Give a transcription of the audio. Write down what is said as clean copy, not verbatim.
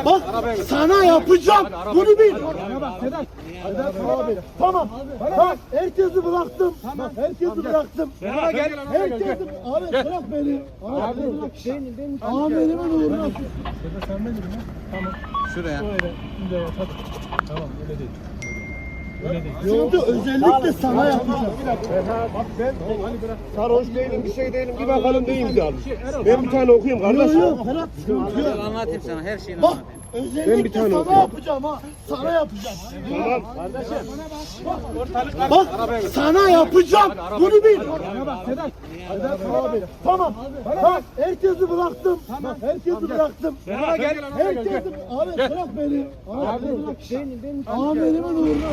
Bak sana yapacağım. Bunu bil. Tamam. Bak herkesi bıraktım. Bak herkesi bıraktım. Herkesi abi bırak beni. Amelimin uğruna. Şuraya. Şimdi özellikle sana yapacağım. Bak ben sarhoş değilim, bir şey değilim, bir bakalım değil mi abi? Ben bir tane okuyayım kardeşim. Yok Ferhat sıkıntı yok. Anlatayım sana her şeyini. Bak Ben bir özellikle tane sana okuyayım. yapacağım ha. Sana yapacağım. Tamam. Bak sana yapacağım. Bunu bil. Tamam. Bak herkesi bıraktım. Bak herkesi bıraktım. Herkesi abi bırak beni. Amelimin uğruna.